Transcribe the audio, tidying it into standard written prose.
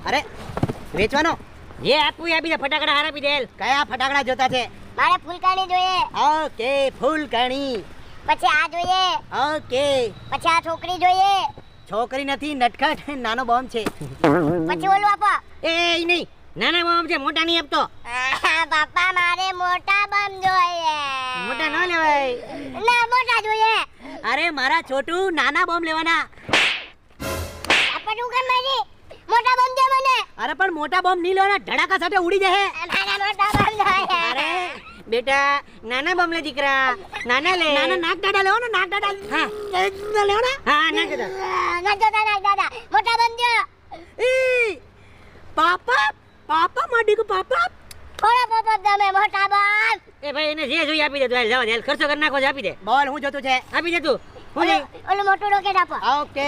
અરે વેચવાનો જે આપવું એ આપી દે, ફટાકડા હાર આપી દે. કયા ફટાકડા જોતા છે? મારે ફૂલકાણી જોઈએ. ઓકે ફૂલકણી. પછી આ જોઈએ. ઓકે પછી આ છોકરી જોઈએ. છોકરી નથી, નટખટ નાનો બોમ્બ છે. પછી ઓલું આપો. એ નહીં, નાના બોમ્બ છે, મોટા નહીં આપતો. પપ્પા મારે મોટા બમ જોઈએ. મોટા ન લેવાય. ના મોટા જોઈએ. અરે મારા છોટું નાના બોમ્બ લેવાના. આપણ શું કામ મારી મોટા બમ દે મને. અરે પણ મોટા બોમ્બ નહીં લેવાના, ધડાકા સાથે ઉડી જશે. મારા મોટા બમ જોઈએ. અરે બેટા, નાના બોમ્બ લે દીકરા, નાના લે. નાના નાક દાડા લેવાનો, નાક દાડા હા. લેવાના. હા, ના કહેતા. ના જોતા ના દાદા મોટા બમ દો. પાપા પાપા માડી કો પાપા. થોડો પોપો તમે મોટા બમ. એ ભાઈ એને જે જોઈએ આપી દે. તું હાલ, જવા દે, હાલ, ખર્ચો કરી નાખો છે, આપી દે. બોલ હું જોતું છે? આપી દે તું. હું લઈ ઓલું મોટું રોકેટ આપો. ઓકે